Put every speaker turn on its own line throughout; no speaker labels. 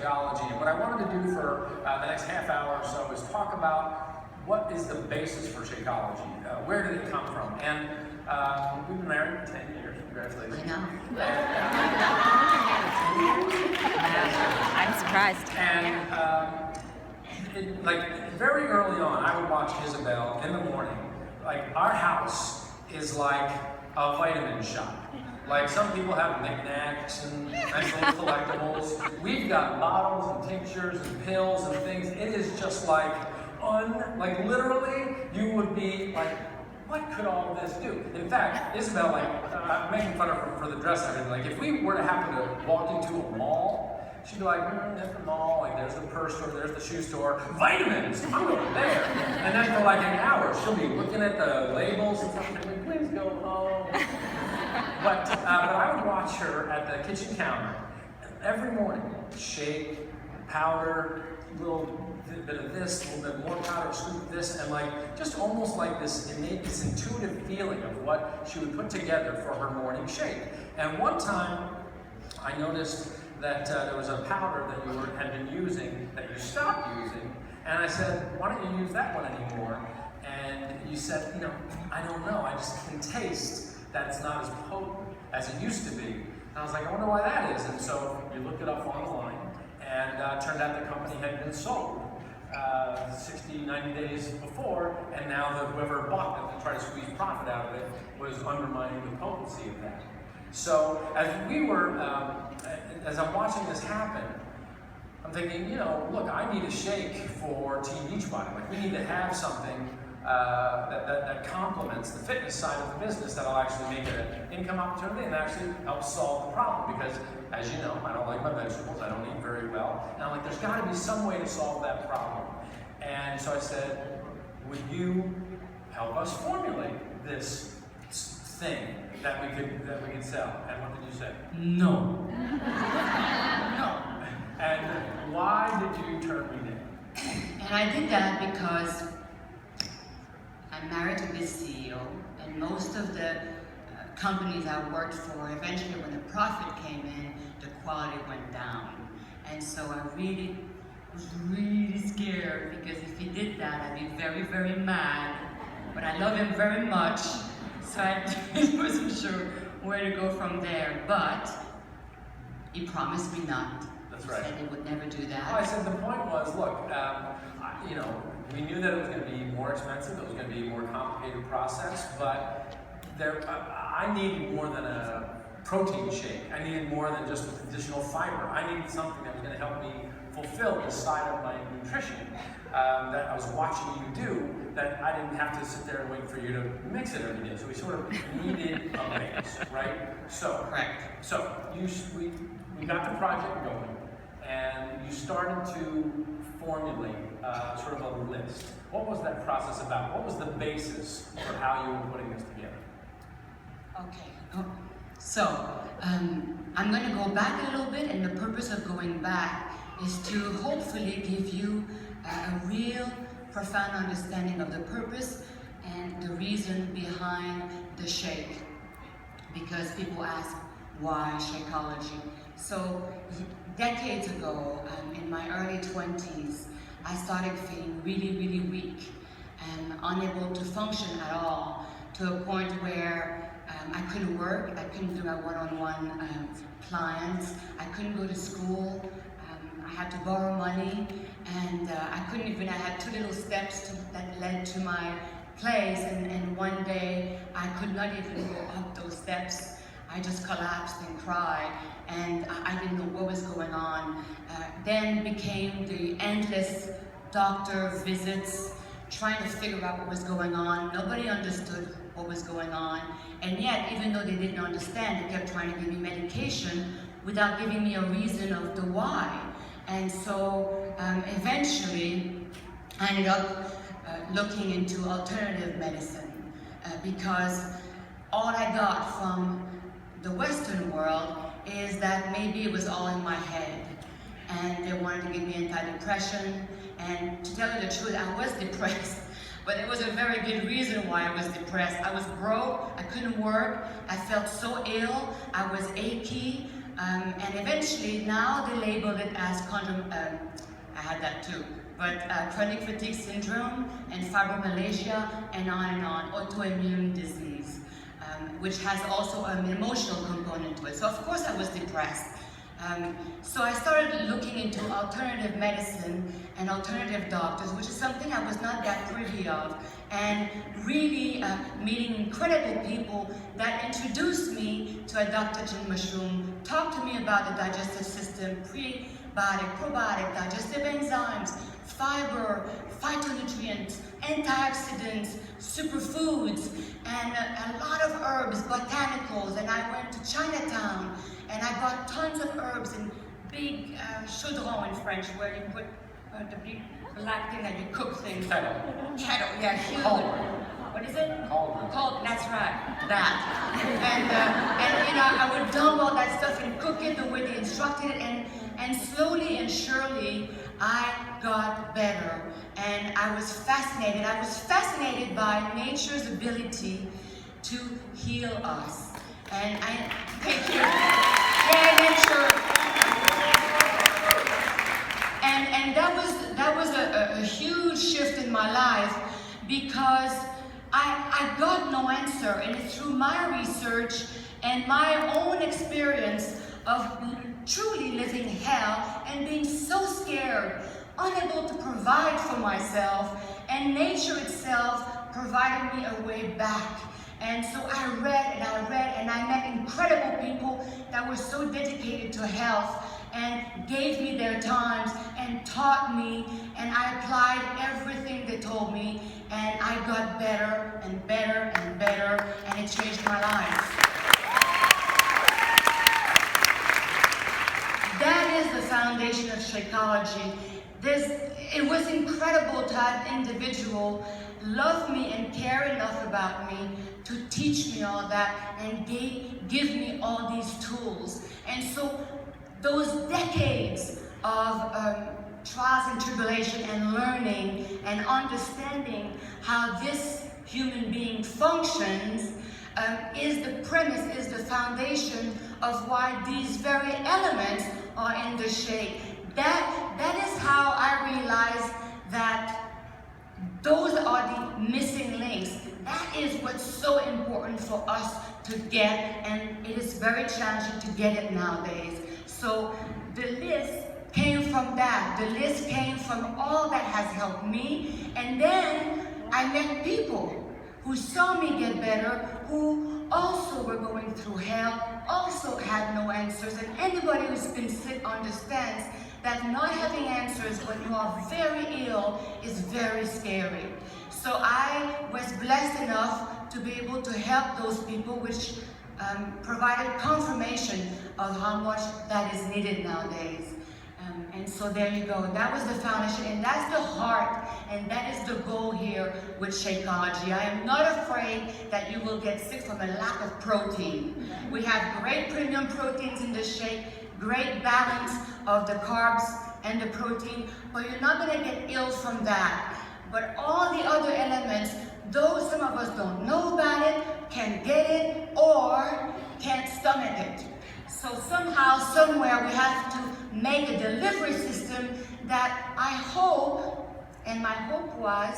Shakeology. And what I wanted to do for the next half hour or so is talk about what is the basis for Shakeology. Where did it come from? And we've been married 10 years. Congratulations.
I know.
I'm surprised.
And like very early on, I would watch Isabelle in the morning. Like our house is like a vitamin shop. Like some people have knickknacks and nice little collectibles. We've got bottles and tinctures and pills and things. It is just like like literally, you would be like, what could all of this do? In fact, Isabelle, like, I'm making fun of her for the dress and everything. Like, if we were to happen to walk into a mall, she'd be like, there's the mall, like, there's the purse store, there's the shoe store, vitamins, I'm going there. And then for like an hour, she'll be looking at the labels and stuff, like, please go home. But I would watch her at the kitchen counter every morning, shake, powder, little bit of this, a little bit more powder, scoop of this, and like just almost like this innate, this intuitive feeling of what she would put together for her morning shake. And one time, I noticed that there was a powder that you had been using that you stopped using, and I said, why don't you use that one anymore? And you said, I don't know, I just can taste that it's not as potent as it used to be. And I was like, I wonder why that is. And so you looked it up online, and turned out the company had been sold 60, 90 days before, and now whoever bought it to try to squeeze profit out of it was undermining the potency of that. So as as I'm watching this happen, I'm thinking, look, I need a shake for Team Beachbody. Like we need to have something that complements the fitness side of the business that'll actually make it an income opportunity and actually help solve the problem. Because, as you know, I don't like my vegetables, I don't eat very well, and I'm like, there's got to be some way to solve that problem. And so I said, would you help us formulate this thing that we could sell? And what did you say? No. No. And why did you turn me down?
And I did that because I'm married to this CEO, and most of the companies I worked for, eventually when the profit came in, the quality went down. And so I really was really scared, because if he did that, I'd be very, very mad. But I love him very much, so I wasn't sure where to go from there. But he promised me not.
That's right.
He said he would never do that.
Well, I said the point was, look, we knew that it was going to be more expensive, it was going to be a more complicated process, but I needed more than a protein shake. I needed more than just additional fiber. I needed something that was going to help me fulfill the side of my nutrition that I was watching you do, that I didn't have to sit there and wait for you to mix it every day. So we sort of needed a mix, right? So,
correct.
So we got the project going, and you started to formulate sort of a list. What was that process about? What was the basis for how you were putting this together?
Okay. So, I'm going to go back a little bit, and the purpose of going back is to hopefully give you a real profound understanding of the purpose and the reason behind the shake. Because people ask, why Shakeology? So, decades ago, in my early 20s, I started feeling really, really weak and unable to function at all, to a point where I couldn't work, I couldn't do my one-on-one clients, I couldn't go to school, I had to borrow money, and I had two little steps that led to my place, and one day I could not even go up those steps. I just collapsed and cried, and I didn't know what was going on. Then became the endless doctor visits, trying to figure out what was going on. Nobody understood what was going on, and yet, even though they didn't understand, they kept trying to give me medication without giving me a reason of the why. And so, eventually, I ended up looking into alternative medicine, because all I got from the Western world is that maybe it was all in my head, and they wanted to give me antidepressant. And to tell you the truth, I was depressed, but it was a very good reason why I was depressed. I was broke, I couldn't work, I felt so ill, I was achy, and eventually now they labeled it as I had that too, but chronic fatigue syndrome and fibromyalgia and on, autoimmune disease, which has also an emotional component to it. So of course I was depressed. So I started looking into alternative medicine and alternative doctors, which is something I was not that privy of, and really meeting incredible people that introduced me to adaptogen mushroom, talked to me about the digestive system, prebiotic, probiotic, digestive enzymes, fiber, phytonutrients, antioxidants, superfoods, and a lot of herbs, botanicals. And I went to Chinatown and I bought tons of herbs in big chaudron in French, where you put the big black thing that you cook things.
Kettle.
Kettle, yeah, huge.
Cauldron.
What is it?
Cauldron.
Cauldron, that's right, that. And you know, I would dump all that stuff and cook it the way they instructed it, and slowly and surely, I got better. And I was fascinated. I was fascinated by nature's ability to heal us. And I, thank you. Yeah, nature. And that was a huge shift in my life, because I got no answer. And it's through my research and my own experience of truly living hell and being so scared, unable to provide for myself, and nature itself provided me a way back. And so I read and I met incredible people that were so dedicated to health and gave me their times and taught me, and I applied everything they told me, and I got better and better and better, and it changed my life. That is the foundation of Shakeology. It was incredible to have an individual love me and care enough about me to teach me all that and give me all these tools. And so those decades of trials and tribulation and learning and understanding how this human being functions is the premise, is the foundation of why these very elements are in the shake. That is how I realized that those are the missing links. That is what's so important for us to get, and it is very challenging to get it nowadays. So the list came from that. The list came from all that has helped me. And then I met people who saw me get better, who also were going through hell, also had no answers. And anybody who's been sick understands that not having answers when you are very ill is very scary. So I was blessed enough to be able to help those people, which provided confirmation of how much that is needed nowadays. And so there you go. That was the foundation, and that's the heart, and that is the goal here with Shakeology. I am not afraid that you will get sick from a lack of protein. We have great premium proteins in the shake, great balance of the carbs and the protein, but you're not going to get ill from that. But all the other elements, though some of us don't know about it, can get it, or can't stomach it. So somehow, somewhere, we have to make a delivery system that I hope, and my hope was,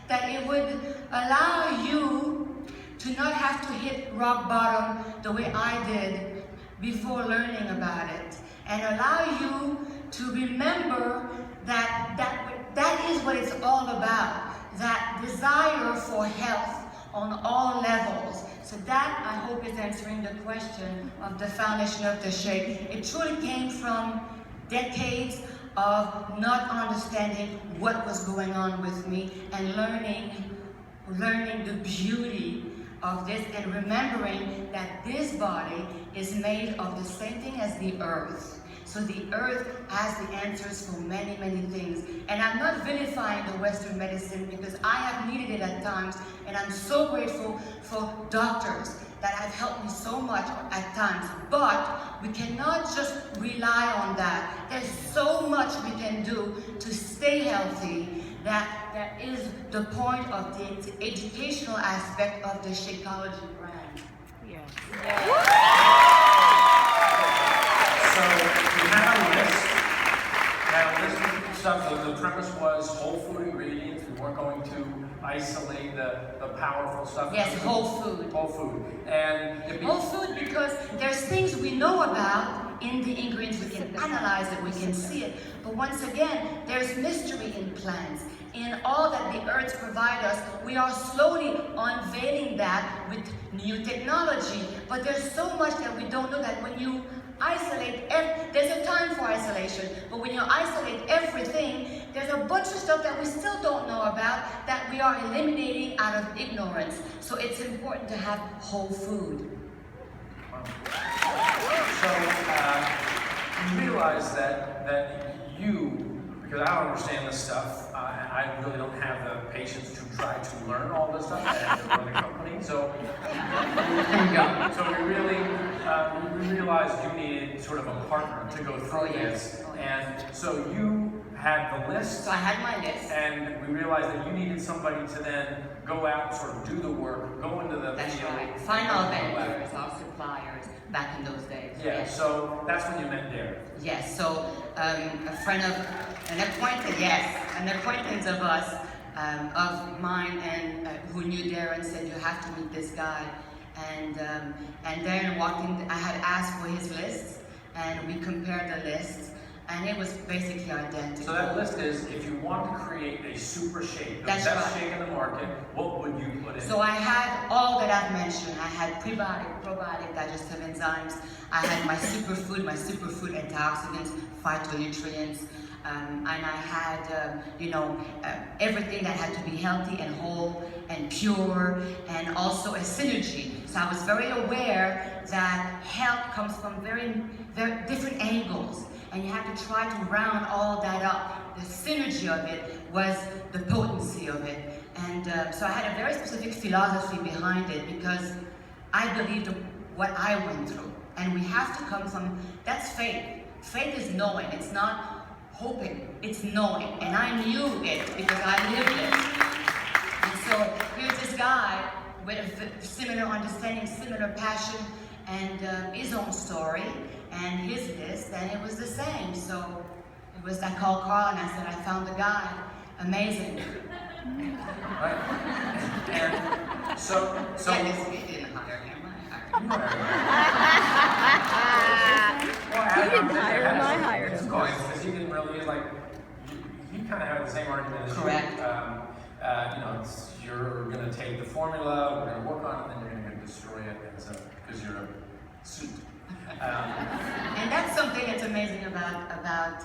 that it would allow you to not have to hit rock bottom the way I did before learning about it, and allow you to remember that is what it's all about, that desire for health on all levels. So that, I hope, is answering the question of the foundation of the shake. It truly came from decades of not understanding what was going on with me, and learning the beauty of this, and remembering that this body is made of the same thing as the earth. So the earth has the answers for many, many things. And I'm not vilifying the Western medicine, because I have needed it at times, and I'm so grateful for doctors that have helped me so much at times. But we cannot just rely on that. There's so much we can do to stay healthy. That is the point of the educational aspect of the Shakeology brand.
Yes.
So we had a list. Now, this stuff, the premise was whole food ingredients. We weren't going to isolate the powerful stuff.
Yes, whole food.
Whole food. And
Whole food because there's things we know about in the ingredients. We can analyze it, we can see it. But once again, there's mystery in plants. In all that the earths provide us, we are slowly unveiling that with new technology. But there's so much that we don't know that when you isolate, there's a time for isolation, but when you isolate everything, there's a bunch of stuff that we still don't know about that we are eliminating out of ignorance. So it's important to have whole food.
So you realize that you, because I don't understand this stuff, and I really don't have the patience to try to learn all this stuff and run the company. So we really we realized you needed sort of a partner to go through this, and so you had the list.
So I had my list.
And we realized that you needed somebody to then go out and sort of do the work, go into the
That's
field.
right. Find our vendors, our suppliers back in those days.
Yeah,
Yes.
so that's when you met Derek.
Yes, so a friend of, an acquaintance of us, of mine, and who knew Darren said, you have to meet this guy. And Darren walked in, I had asked for his list, and we compared the lists, and it was basically identical.
So that list is, if you want to create a super shake, the
That's
best
right.
shake in the market, what would you put in?
So I had all that I've mentioned. I had prebiotic, probiotic, digestive enzymes. I had my superfood antioxidants, phytonutrients, and I had, everything that had to be healthy and whole and pure, and also a synergy. So I was very aware that health comes from very, very different angles, and you have to try to round all that up. The synergy of it was the potency of it. And so I had a very specific philosophy behind it because I believed what I went through. And we have to come from, that's faith. Faith is knowing, it's not hoping, it's knowing. And I knew it because I lived it. And so here's this guy with a similar understanding, similar passion, and his own story, and his list, and it was the same. So it was, I called Carl and I said, I found the guy. Amazing.
Right? And so
Yeah, he didn't hire him.
you hired him.
He didn't hire him, I hired him.
Because he didn't really, like, he kind of had the same argument as
Correct.
you. You're going to take the formula, we're going to work on it, and then you're going to destroy it because you're a suit.
And that's something that's amazing about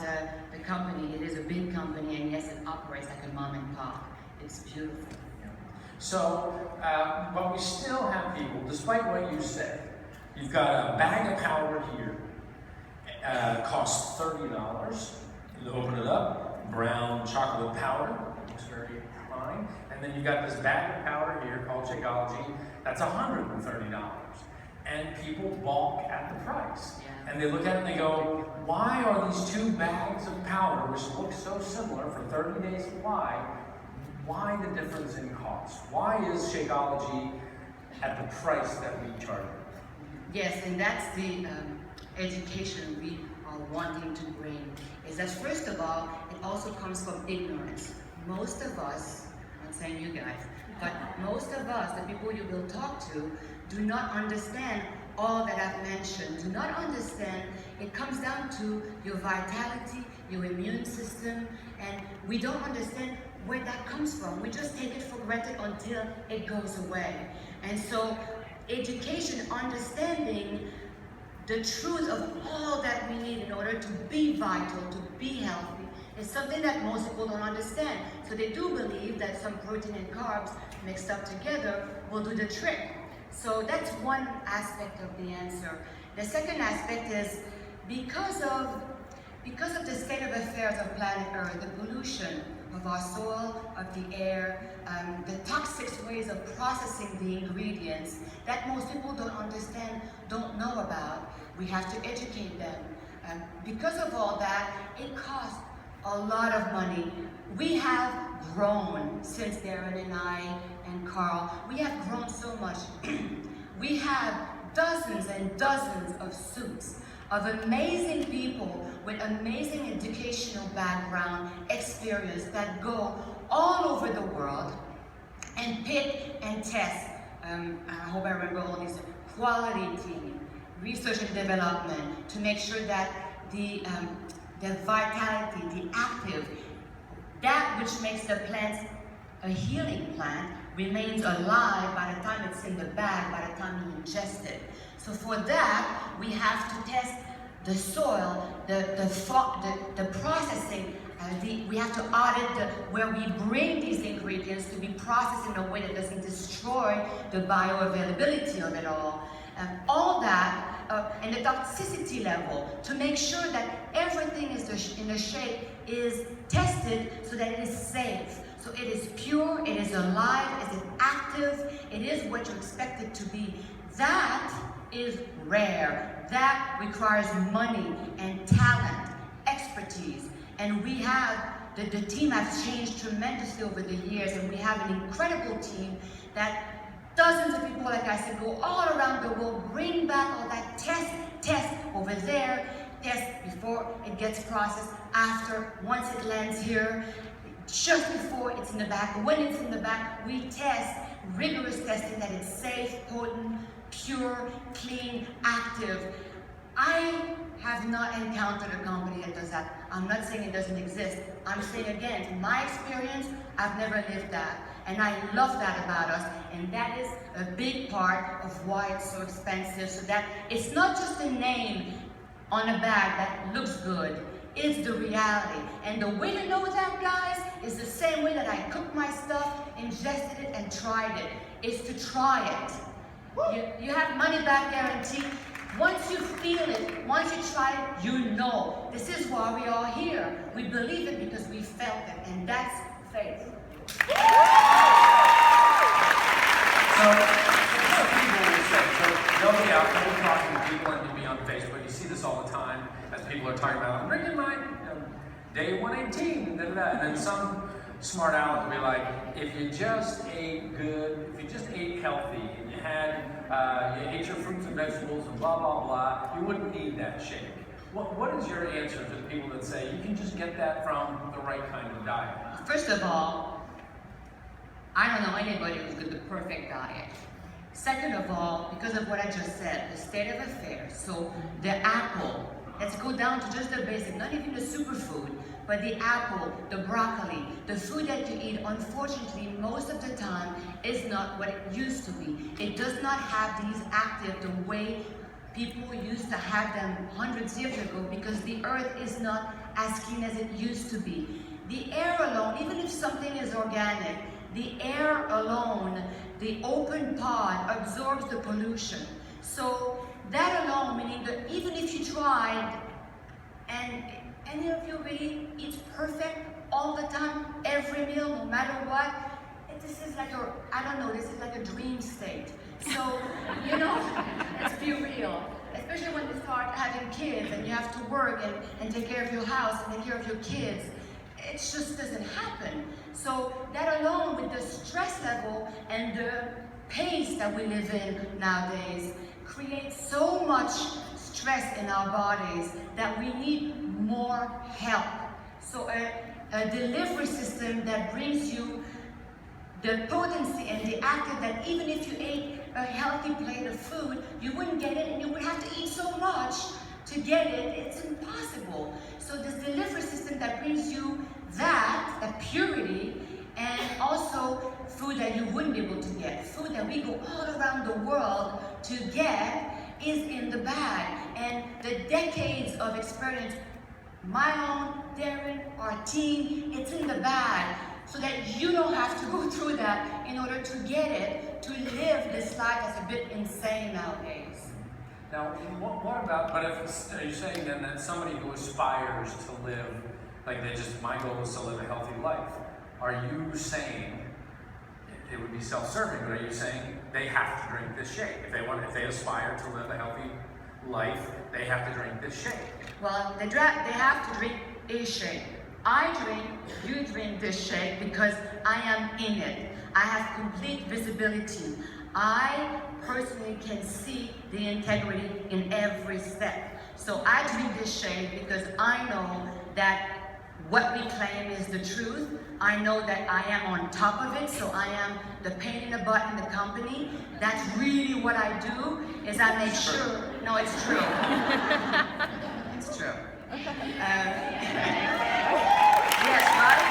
the company. It is a big company, and yes, it operates like a mom and pop. It's beautiful.
So, but we still have people, despite what you said, you've got a bag of powder here, costs $30. You open it up, brown chocolate powder, looks very fine. And then you've got this bag of powder here called Shakeology, that's $130. And people balk at the price.
Yeah.
And they look at it and they go, why are these two bags of powder, which look so similar, for 30 days supply, why the difference in cost? Why is Shakeology at the price that we charge?
Yes, and that's the education we are wanting to bring. Is that first of all, it also comes from ignorance. Most of us, I'm not saying you guys, but most of us, the people you will talk to, do not understand all that I've mentioned. Do not understand. It comes down to your vitality, your immune system, and we don't understand where that comes from. We just take it for granted until it goes away. And so education, understanding the truth of all that we need in order to be vital, to be healthy, is something that most people don't understand. So they do believe that some protein and carbs mixed up together will do the trick. So that's one aspect of the answer. The second aspect is because of the state of affairs of planet Earth, the pollution of our soil, of the air, the toxic ways of processing the ingredients that most people don't understand, don't know about, we have to educate them. Because of all that, it costs a lot of money. We have grown since Darren and I and Carl. We have grown so much. We have dozens and dozens of suits. of amazing people with amazing educational background, experience that go all over the world and pick and test. I hope I remember all these: quality team, research and development, to make sure that the vitality, the active, that which makes the plant a healing plant, remains alive by the time it's in the bag, by the time you ingest it. So for that, we have to test the soil, the processing. We have to audit where we bring these ingredients to be processed in a way that doesn't destroy the bioavailability of it all. All that, and the toxicity level, to make sure that everything in the shake is tested so that it is safe. So it is pure, it is alive, it is active, it is what you expect it to be. That is rare. That requires money and talent, expertise. And we have, the team has changed tremendously over the years, and we have an incredible team that dozens of people, like I said, go all around the world, bring back all that, test over there, test before it gets processed, after, once it lands here, just before it's in the back. When it's in the back, we test, rigorous testing that it's safe, potent, pure, clean, active. I have not encountered a company that does that. I'm not saying it doesn't exist. I'm saying again, from my experience, I've never lived that. And I love that about us. And that is a big part of why it's so expensive. So that it's not just a name on a bag that looks good. It's the reality. And the way to know that, guys, is the same way that I cooked my stuff, ingested it, and tried it. Is to try it. You have money back guarantee. Once you feel it, once you try it, you know. This is why we are here. We believe it because we felt it, and that's faith.
So, people will say, so they'll be out there talking to people, and you'll be on Facebook. You see this all the time as people are talking about, I'm bringing my day 118, and then some smart aleck will be like, if you just ate good, if you just ate healthy, and you ate your fruits and vegetables and blah, blah, blah, you wouldn't need that shake. What is your answer to the people that say you can just get that from the right kind of diet?
First of all, I don't know anybody who's got the perfect diet. Second of all, because of what I just said, the state of affairs, so the apple, let's go down to just the basic, not even the superfood, but the apple, the broccoli, the food that you eat, unfortunately, most of the time, is not what it used to be. It does not have these active the way people used to have them hundreds of years ago, because the earth is not as clean as it used to be. The air alone, even if something is organic, the air alone, the open pod absorbs the pollution. So that alone, meaning that even if you tried, and any of you really eats perfect all the time, every meal, no matter what, this is like a, I don't know, this is like a dream state. So, you know, let's be real. Especially when you start having kids and you have to work and take care of your house and take care of your kids. It just doesn't happen. So that alone, with the stress level and the pace that we live in nowadays, creates so much stress in our bodies that we need more help. So a delivery system that brings you the potency and the active, that even if you ate a healthy plate of food, you wouldn't get it, and you would have to eat so much to get it. It's impossible. So this delivery system that brings you that purity, and also food that you wouldn't be able to get, food that we go all around the world to get, is in the bag. And the decades of experience, my own, Darren, our team, it's in the bag, so that you don't have to go through that in order to get it, to live this life that's a bit insane nowadays.
Now, what about, but if, are you saying then that somebody who aspires to live, like my goal is to live a healthy life, are you saying, it would be self-serving, but are you saying they have to drink this shake? If they aspire to live a healthy life, they have to drink this shake?
Well, they have to drink a shake. You drink this shake because I am in it. I have complete visibility. I personally can see the integrity in every step. So I drink this shake because I know that what we claim is the truth. I know that I am on top of it, so I am the pain in the butt in the company. That's really what I do, is I make sure, no, it's true. It's true. Yes, right?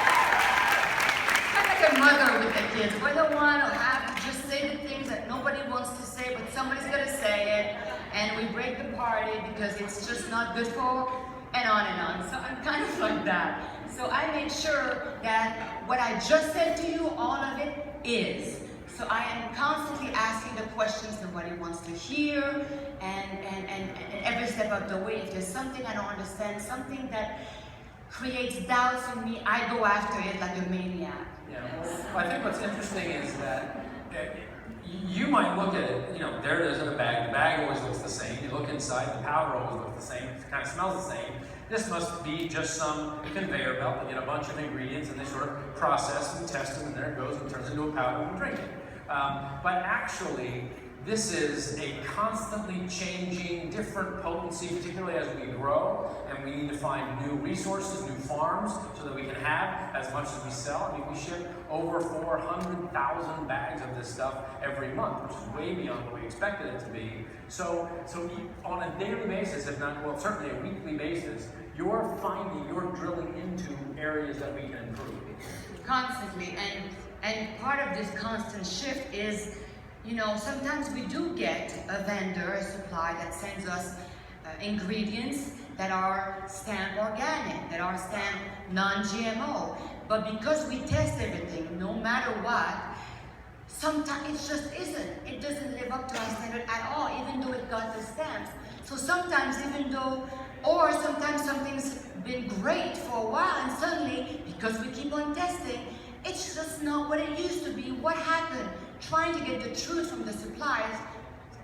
I'm like a mother with the kids. We're the one who have to just say the things that nobody wants to say, but somebody's gonna say it, and we break the party because it's just not good for, and on and on. So I'm kind of like that. So I make sure that what I just said to you, all of it is. So I am constantly asking the questions nobody wants to hear, and every step of the way, if there's something I don't understand, something that creates doubts in me, I go after it like a maniac.
Yeah, well, I think what's interesting is that you might look at it, you know, there it is in a bag. The bag always looks the same. You look inside, the powder always looks the same. It kind of smells the same. This must be just some conveyor belt. They get a bunch of ingredients and they sort of process and test them, and there it goes and turns into a powder and we drink it. But actually, this is a constantly changing, different potency, particularly as we grow, and we need to find new resources, new farms, so that we can have as much as we sell. I mean, we ship over 400,000 bags of this stuff every month, which is way beyond what we expected it to be. So on a daily basis, if not, well, certainly a weekly basis, you're drilling into areas that we can improve.
Constantly, and part of this constant shift is, you know, sometimes we do get a vendor, a supply that sends us ingredients that are stamped organic, that are stamped non-GMO. But because we test everything, no matter what, sometimes it just isn't. It doesn't live up to our standard at all, even though it got the stamps. So sometimes sometimes something's been great for a while, and suddenly, because we keep on testing, it's just not what it used to be. What happened? Trying to get the truth from the suppliers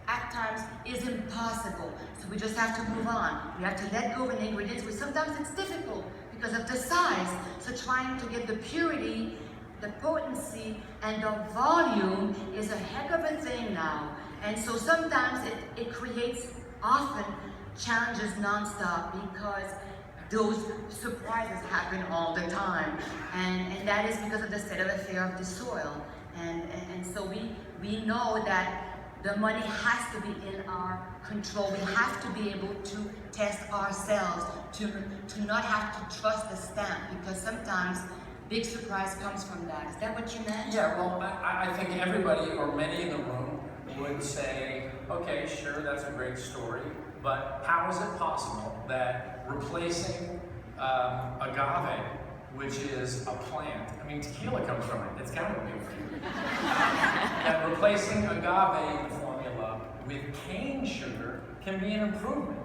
at times is impossible. So we just have to move on. We have to let go of an ingredients, but sometimes it's difficult because of the size. So trying to get the purity, the potency, and the volume is a heck of a thing now. And so sometimes it creates often challenges nonstop because those surprises happen all the time. And that is because of the state of affair of the soil. And so we know that the money has to be in our control. We have to be able to test ourselves, to not have to trust the stamp, because sometimes big surprise comes from that. Is that what you meant?
Yeah, well, I think everybody, or many in the room, would say, okay, sure, that's a great story, but how is it possible that replacing agave, which is a plant, I mean, tequila comes from it, it's kind of good for you, that replacing agave in the formula with cane sugar can be an improvement?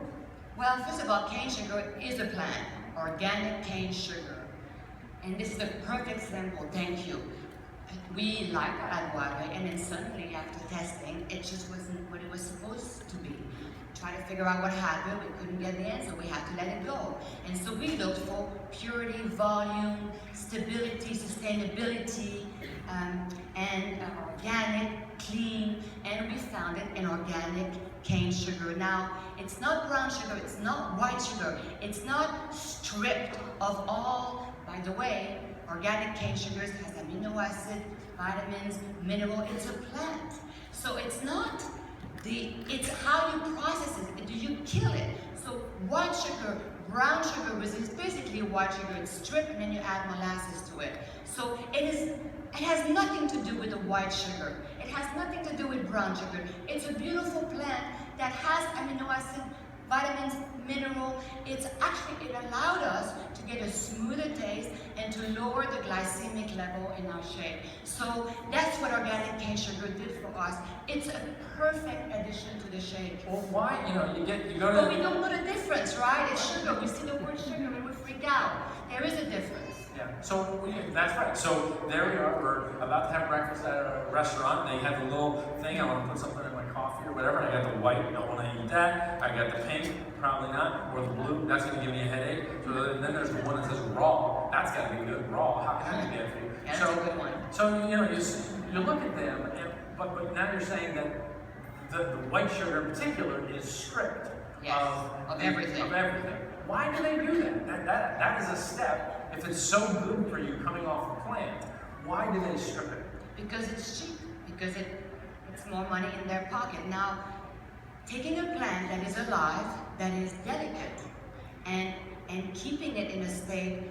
Well, first of all, cane sugar is a plant, organic cane sugar. And this is a perfect example, thank you. We like agave, and then suddenly after testing, it just wasn't what it was supposed to be. Try to figure out what happened, we couldn't get the answer, we had to let it go. And so we looked for purity, volume, stability, sustainability, and organic, clean, and we found it in organic cane sugar. Now, it's not brown sugar, it's not white sugar, it's not stripped of all, by the way, organic cane sugars has amino acid, vitamins, mineral, it's a plant. So it's not it's how you process it. Do you kill it? So white sugar, brown sugar is basically white sugar. It's stripped and then you add molasses to it. So it has nothing to do with the white sugar. It has nothing to do with brown sugar. It's a beautiful plant that has amino acid, vitamins, mineral. It allowed us to get a smoother taste and to lower the glycemic level in our shake. So that's what organic cane sugar did for us. It's a perfect addition to the shake.
Well, why, you go to...
But we don't know the difference, right? It's sugar. We see the word sugar and we freak out. There is a difference.
Yeah, so that's right. So there we are. We're about to have breakfast at a restaurant. And they have a little thing. I want to put something in my coffee or whatever. I got the white. I don't want to eat that. I got the pink. Probably not. Or the blue. That's going to give me a headache. So then there's the one that says raw. That's got to be good. Raw. How can that be good for you?
That's
so,
a good one.
So you look at them, but now you're saying that the white sugar in particular is stripped.
Yes, of everything.
Of everything. Why do they do that? That is a step. If it's so good for you coming off a plant, why do they strip it?
Because it's cheap. Because it's more money in their pocket. Now, taking a plant that is alive, that is delicate, and keeping it in a state,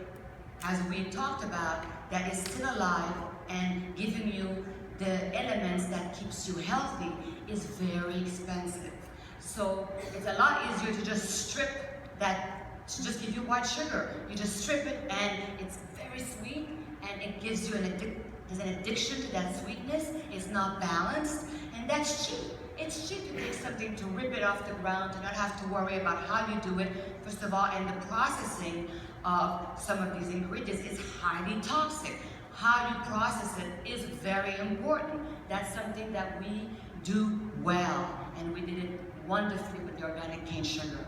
as we talked about, that is still alive and giving you the elements that keeps you healthy is very expensive. So it's a lot easier to just strip that, to just give you white sugar. You just strip it and it's very sweet and it gives you there's an addiction to that sweetness. It's not balanced and that's cheap. It's cheap to take something, to rip it off the ground, to not have to worry about how you do it. First of all, and the processing of some of these ingredients is highly toxic. How you process it is very important. That's something that we do well, and we did it wonderfully with the organic cane sugar.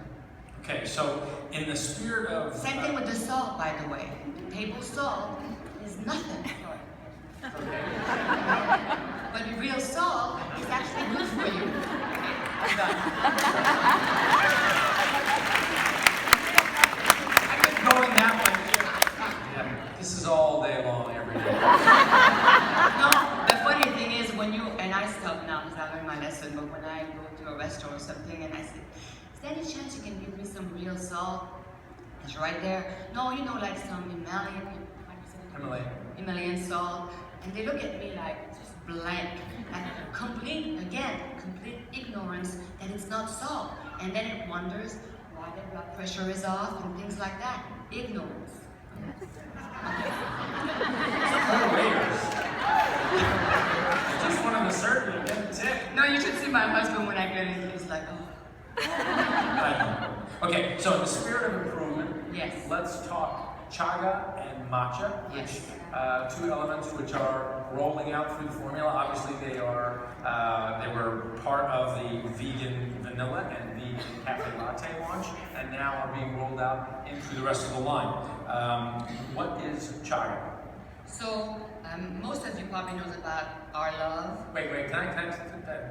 Okay, so in the spirit of...
Same thing with the salt, by the way. Table salt is nothing.
Okay.
But the real salt is actually good for you. I'm done.
I've been going that way. Yeah, this is all day long, every day.
No, the funny thing is when you, and I stop now because I learned my lesson, but when I go to a restaurant or something and I say, is there any chance you can give me some real salt? It's right there. No, you know, like some Himalayan salt. And they look at me like just blank. And complete ignorance that it's not salt. And then it wonders why their blood pressure is off and things like that. Ignorance.
Just wanted to serve you, get the tip.
No, you should see my husband when I get in. He's like, oh.
Okay, so in the spirit of improvement,
Yes.
let's talk chaga and matcha, which two elements which are rolling out through the formula. Obviously, they were part of the vegan vanilla and vegan cafe latte launch, and now are being rolled out into the rest of the line. What is chaga?
So, most of you probably knows about our love.
Wait, can I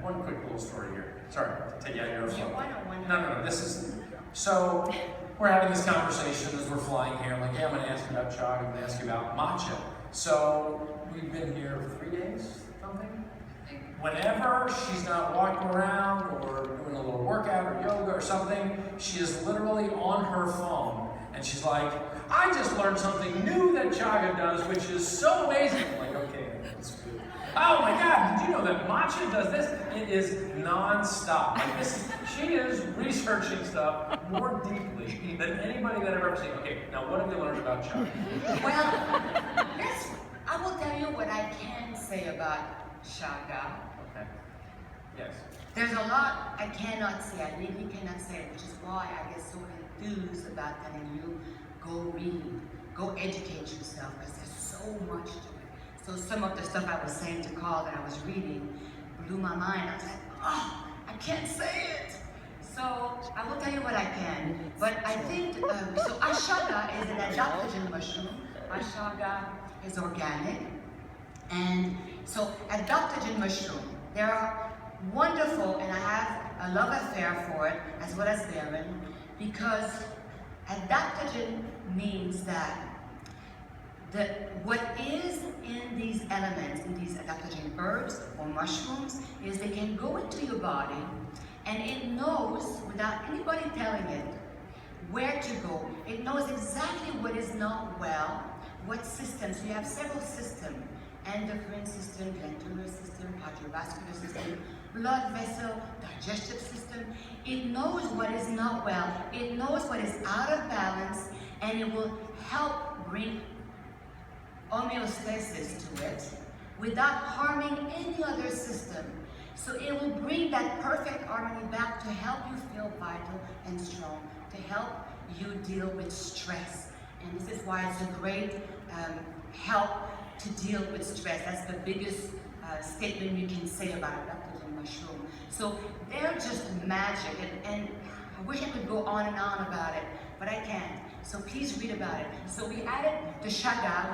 one quick little story here. Sorry to take you out of your flow.
Why not?
No, this is, so we're having this conversation as we're flying here. I'm like, hey, I'm going to ask you about chaga, I'm going to ask you about matcha. So we've been here 3 days, something? Whenever she's not walking around or doing a little workout or yoga or something, she is literally on her phone and she's like, I just learned something new that chaga does, which is so amazing. I'm like, okay, that's good. Oh my God, did you know that matcha does this? It is non-stop. Like she is researching stuff more deeply than anybody that I've ever seen. Okay, now what have you learned about chaga?
Well, I will tell you what I can say about chaga.
Okay. Yes.
There's a lot I cannot say, I legally cannot say, which is why I get so enthused about telling you, go read, go educate yourself, because there's so much to it. So some of the stuff I was saying to Carl that I was reading blew my mind. I was like, oh, I can't say it. So I will tell you what I can. But I think, so ashaga is an adaptogen mushroom. Ashaga is organic. And so adaptogen mushroom, they are wonderful, and I have a love affair for it, as well as Darren, because adaptogen means that what is in these elements, in these adaptogen herbs or mushrooms, is they can go into your body and it knows, without anybody telling it, where to go. It knows exactly what is not well, what systems. So you have several systems: endocrine system, glandular system, cardiovascular system, blood vessel, digestive system. It knows what is not well. It knows what is out of balance, and it will help bring homeostasis to it without harming any other system. So it will bring that perfect harmony back to help you feel vital and strong, to help you deal with stress. And this is why it's a great help to deal with stress. That's the biggest statement you can say about adaptogen mushroom. So they're just magic, and I wish I could go on and on about it, but I can't. So please read about it. So we added the chaga.